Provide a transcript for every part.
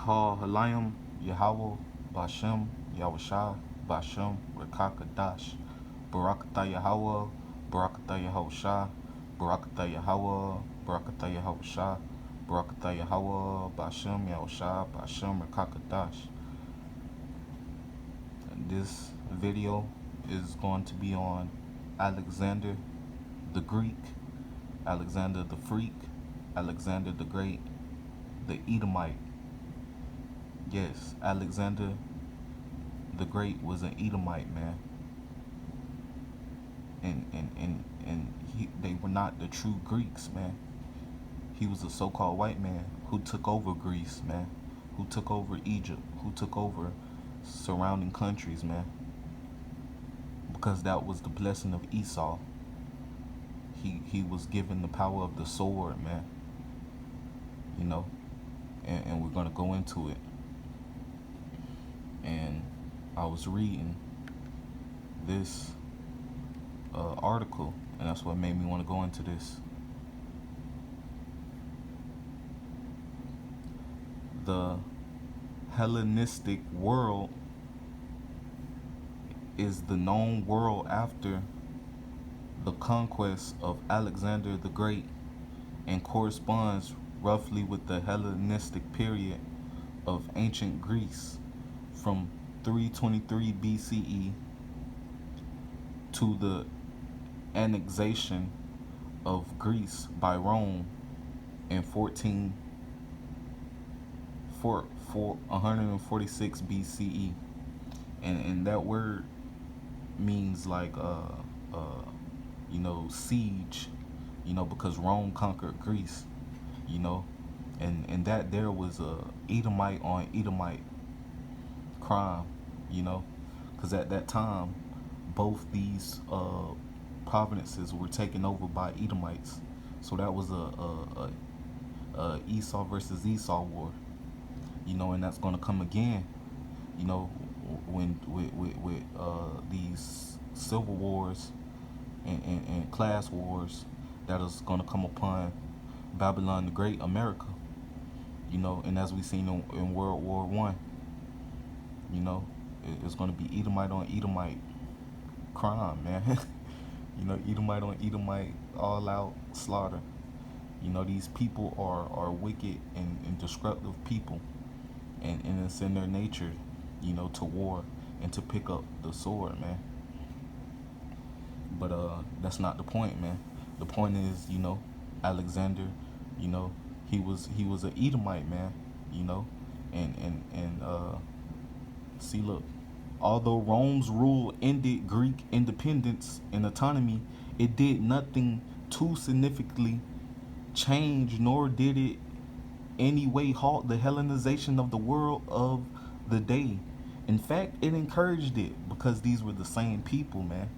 Ha Halayim Yahweh Bashem Yahushua Bashem Rekakadash Barakatah Yahweh Barakatah Yahushua Barakatah Yahweh Barakatah Yahushua Barakatah Yahweh Bashem Yahushua Bashem Rekakadash. This video is going to be on Alexander the Greek, Alexander the Freak, Alexander the Great, the Edomite. Yes, Alexander the Great was an Edomite, man. And they were not the true Greeks, man. He was a so-called white man who took over Greece, man. Who took over Egypt, who took over surrounding countries, man. Because that was the blessing of Esau. He was given the power of the sword, man. You know, and we're gonna go into it. And I was reading this article, and that's what made me want to go into this. The Hellenistic world is the known world after the conquest of Alexander the Great and corresponds roughly with the Hellenistic period of ancient Greece from 323 BCE to the annexation of Greece by Rome in 146 BCE. And that word means like siege, because Rome conquered Greece, and that there was a Edomite on Edomite crime, because at that time both these provinces were taken over by Edomites. So that was a Esau versus Esau war, and that's going to come again, when with these civil wars and class wars that is going to come upon Babylon the Great, America, and as we seen in World War One, it's going to be Edomite on Edomite crime, man. Edomite on Edomite all out slaughter. These people are wicked and destructive people, and it's in their nature, to war and to pick up the sword, man. But that's not the point, man. The point is, Alexander, he was an Edomite, man, and see, look, although Rome's rule ended Greek independence and autonomy, it did nothing to significantly change, nor did it any way halt the Hellenization of the world of the day. In fact, it encouraged it, because these were the same people, man.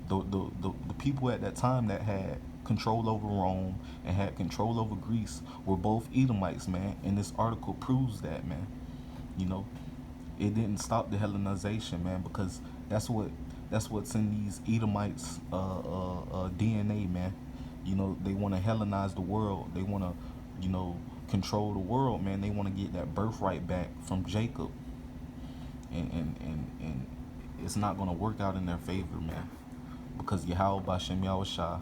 The people at that time that had control over Rome and had control over Greece were both Edomites, man. And this article proves that, man. It didn't stop the Hellenization, man, because that's what's in these Edomites DNA, man. They want to Hellenize the world. They want to, control the world, man. They want to get that birthright back from Jacob, and it's not going to work out in their favor, man, because Yahweh Bashem Yahushua,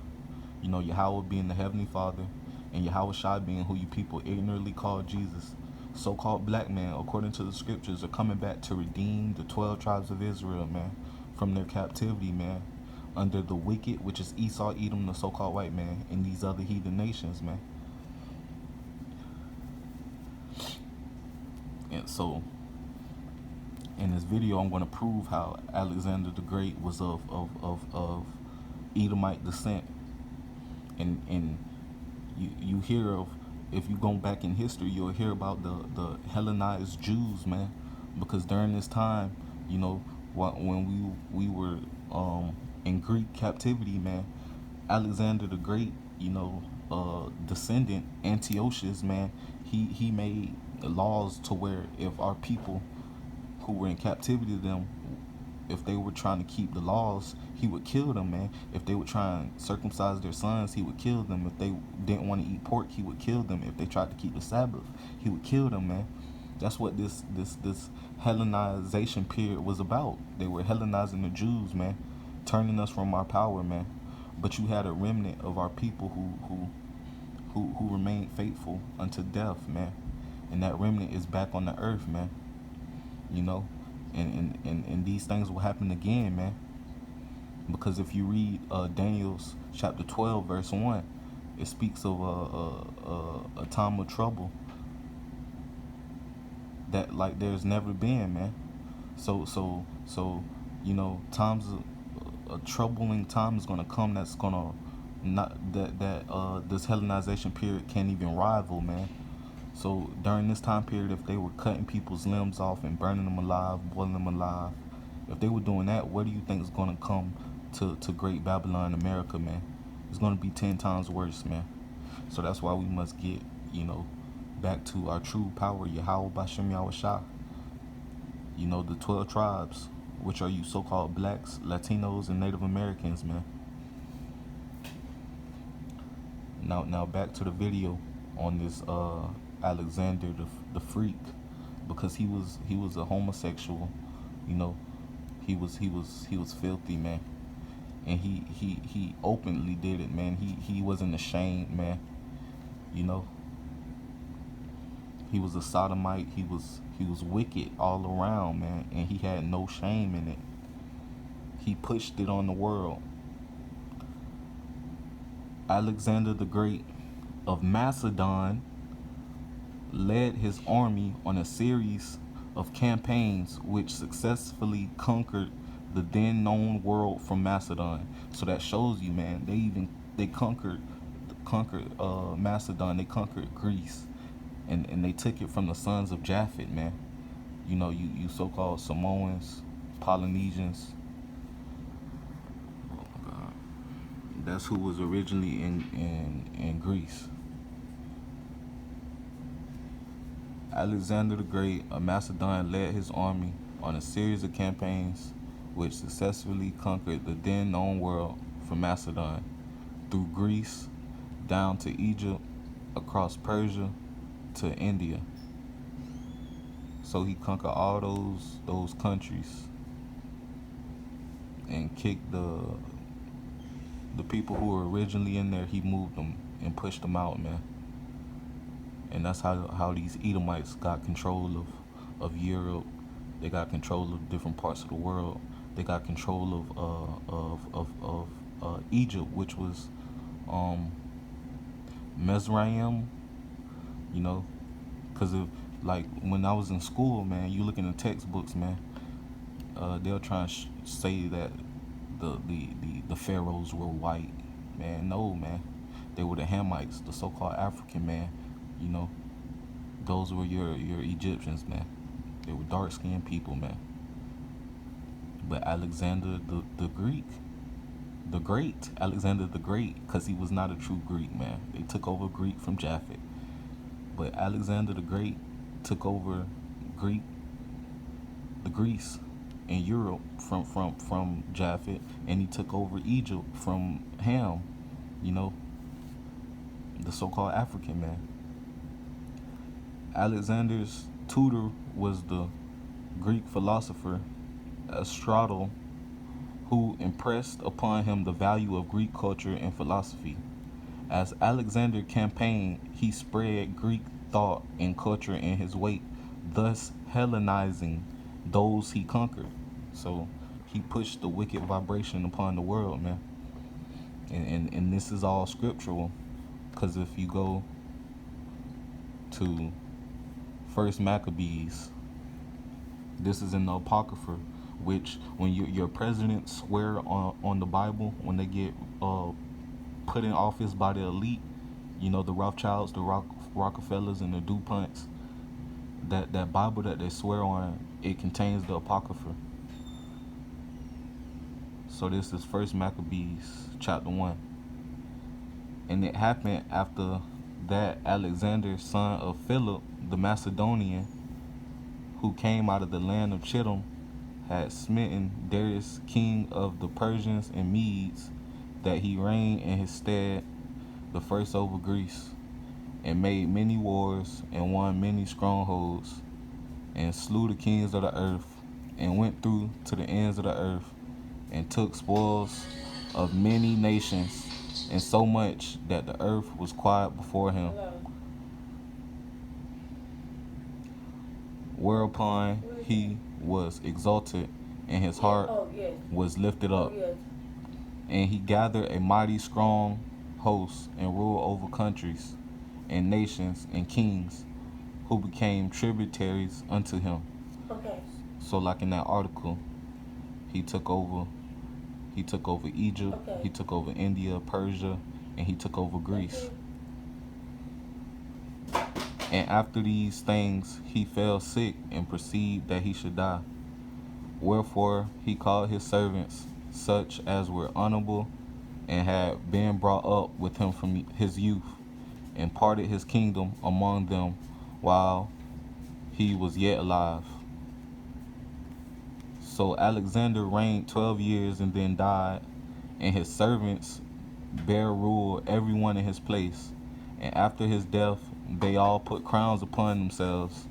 Yahweh being the Heavenly Father, and Yahushua being who you people ignorantly call Jesus, so-called black man, according to the scriptures, are coming back to redeem the 12 tribes of Israel, man, from their captivity, man, under the wicked, which is Esau, Edom, the so-called white man, and these other heathen nations, man. And so, in this video, I'm going to prove how Alexander the Great was of Edomite descent. And you hear of, if you go back in history, you'll hear about the Hellenized Jews, man, because during this time, when we were in Greek captivity, man, Alexander the Great, descendant Antiochus, man, he made laws to where if our people who were in captivity to them, if they were trying to keep the laws, he would kill them, man. If they would try and circumcise their sons, he would kill them. If they didn't want to eat pork, he would kill them. If they tried to keep the Sabbath, he would kill them, man. That's what this Hellenization period was about. They were Hellenizing the Jews, man, turning us from our power, man. But you had a remnant of our people who remained faithful unto death, man. And that remnant is back on the earth, man. You know, and these things will happen again, man. Because if you read Daniel's chapter 12, verse 1, it speaks of a time of trouble that like there's never been, man. So you know, times a troubling time is gonna come that's gonna not that this Hellenization period can't even rival, man. So during this time period, if they were cutting people's limbs off and burning them alive, boiling them alive, if they were doing that, what do you think is gonna come to Great Babylon, America, man? It's gonna be 10 times worse, man. So that's why we must get, you know, back to our true power, Yahweh Bashem Yahushua. You know, the 12 tribes, which are you so-called blacks, Latinos, and Native Americans, man. Now back to the video on this Alexander the Freak, because he was a homosexual, you know, he was filthy, man, and he openly did it, man. He wasn't ashamed, man. You know, he was a sodomite. He was wicked all around, man, and he had no shame in it. He pushed it on the world. Alexander the Great of Macedon led his army on a series of campaigns which successfully conquered the then known world from Macedon. So that shows you, man, they conquered Macedon. They conquered Greece, and they took it from the sons of Japhet, man. You know, you so-called Samoans, Polynesians. Oh my God, that's who was originally in Greece. Alexander the Great of Macedon led his army on a series of campaigns which successfully conquered the then known world from Macedon, through Greece, down to Egypt, across Persia, to India. So he conquered all those countries and kicked the people who were originally in there. He moved them and pushed them out, man. And that's how these Edomites got control of Europe. They got control of different parts of the world. They got control of Egypt, which was Mizraim. You know, because of, like, when I was in school, man, you look in the textbooks, man, they'll try and say that the pharaohs were white, man. No, man, they were the Hamites, the so-called African, man. You know, those were your Egyptians, man. They were dark-skinned people, man. But Alexander the Great, Alexander the Great, because he was not a true Greek, man. They took over Greek from Japhet. But Alexander the Great took over Greece and Europe from Japhet, and he took over Egypt from Ham, you know, the so-called African, man. Alexander's tutor was the Greek philosopher Aristotle, who impressed upon him the value of Greek culture and philosophy. As Alexander campaigned, he spread Greek thought and culture in his wake, thus Hellenizing those he conquered. So he pushed the wicked vibration upon the world, man. And this is all scriptural, because if you go to First Maccabees, this is in the Apocrypha, which when your presidents swear on the Bible, when they get put in office by the elite, you know, the Rothschilds, the Rockefellers, and the DuPonts, that Bible that they swear on, it contains the Apocrypha. So this is First Maccabees chapter 1. And it happened after that Alexander, son of Philip the Macedonian, who came out of the land of Chittim, had smitten Darius, king of the Persians and Medes, that he reigned in his stead, the first over Greece, and made many wars and won many strongholds, and slew the kings of the earth, and went through to the ends of the earth, and took spoils of many nations, and so much that the earth was quiet before him. Whereupon he was exalted, and his heart was lifted up, and he gathered a mighty strong host, and ruled over countries and nations and kings, who became tributaries unto him. Okay. So like in that article, he took over Egypt, Okay. he took over India, Persia, and he took over Greece. And after these things he fell sick, and perceived that he should die. Wherefore he called his servants, such as were honorable, and had been brought up with him from his youth, and parted his kingdom among them while he was yet alive. So Alexander reigned 12 years and then died, and his servants bare rule every one in his place. And after his death they all put crowns upon themselves.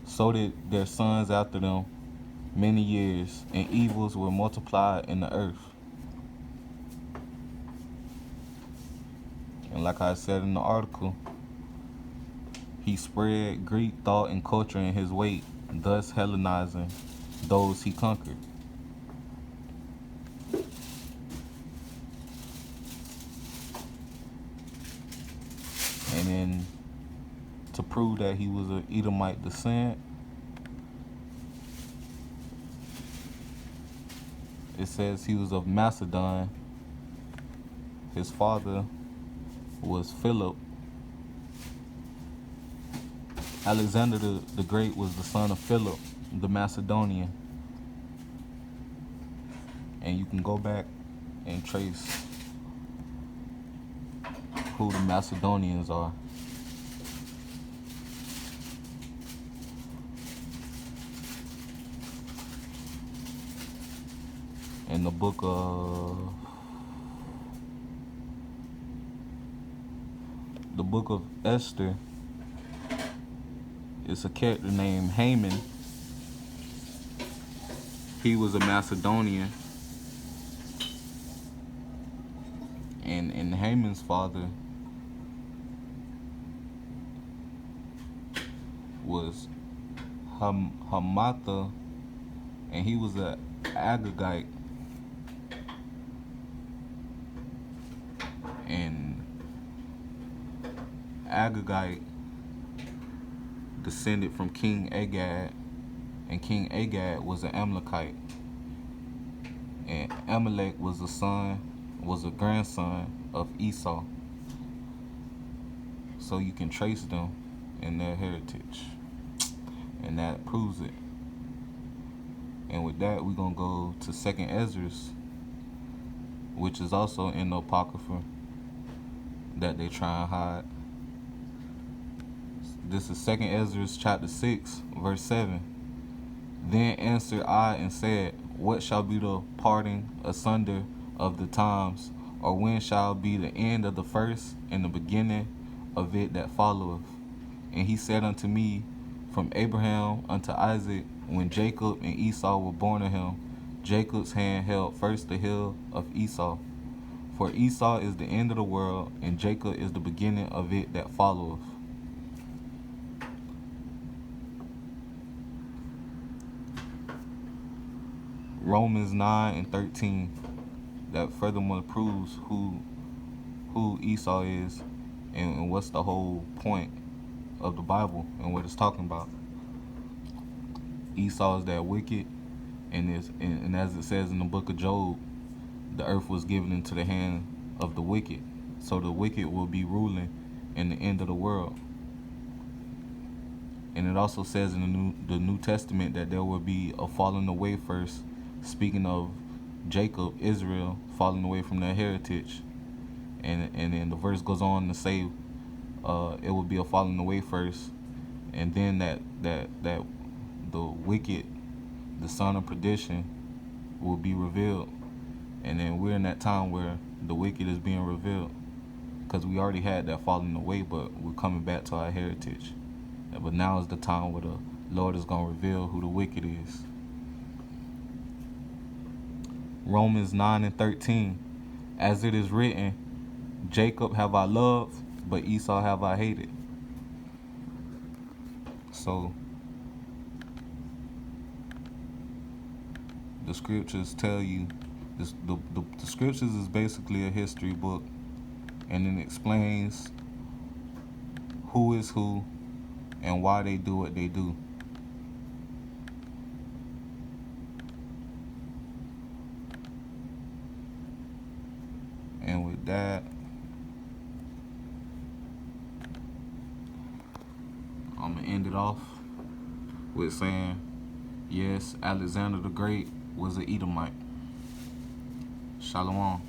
So did their sons after them many years, and evils were multiplied in the earth. And like I said in the article, he spread Greek thought and culture in his wake, thus Hellenizing those he conquered. And then to prove that he was of Edomite descent, it says he was of Macedon. His father was Philip. Alexander the Great was the son of Philip the Macedonian. And you can go back and trace who the Macedonians are. In the book of Esther, it's a character named Haman. He was a Macedonian, and Haman's father was Hamatha, and he was an Agagite. And Agagite descended from King Agag, and King Agag was an Amalekite. And Amalek was a grandson of Esau. So you can trace them in their heritage, and that proves it. And with that, we're gonna go to 2nd Ezra, which is also in the Apocrypha that they try and hide. This is 2nd Ezra chapter 6, verse 7. Then answered I and said, what shall be the parting asunder of the times, or when shall be the end of the first and the beginning of it that followeth? And he said unto me, from Abraham unto Isaac, when Jacob and Esau were born of him, Jacob's hand held first the heel of Esau. For Esau is the end of the world, and Jacob is the beginning of it that followeth. Romans 9 and 13, that furthermore proves who Esau is, and what's the whole point of the Bible and what it's talking about. Esau is that wicked, and as it says in the book of Job, the earth was given into the hand of the wicked. So the wicked will be ruling in the end of the world. And it also says in the New Testament that there will be a falling away first, speaking of Jacob, Israel, falling away from their heritage. And then the verse goes on to say it will be a falling away first, and then that the wicked, the son of perdition, will be revealed. And then we're in that time where the wicked is being revealed, because we already had that falling away, but we're coming back to our heritage. But now is the time where Lord is going to reveal who the wicked is. Romans 9 and 13. As it is written, Jacob have I loved, but Esau have I hated. So the scriptures tell you, this, the scriptures is basically a history book, and it explains who is who and why they do what they do. And with that, I'm going to end it off with saying, yes, Alexander the Great was an Edomite. Shalom.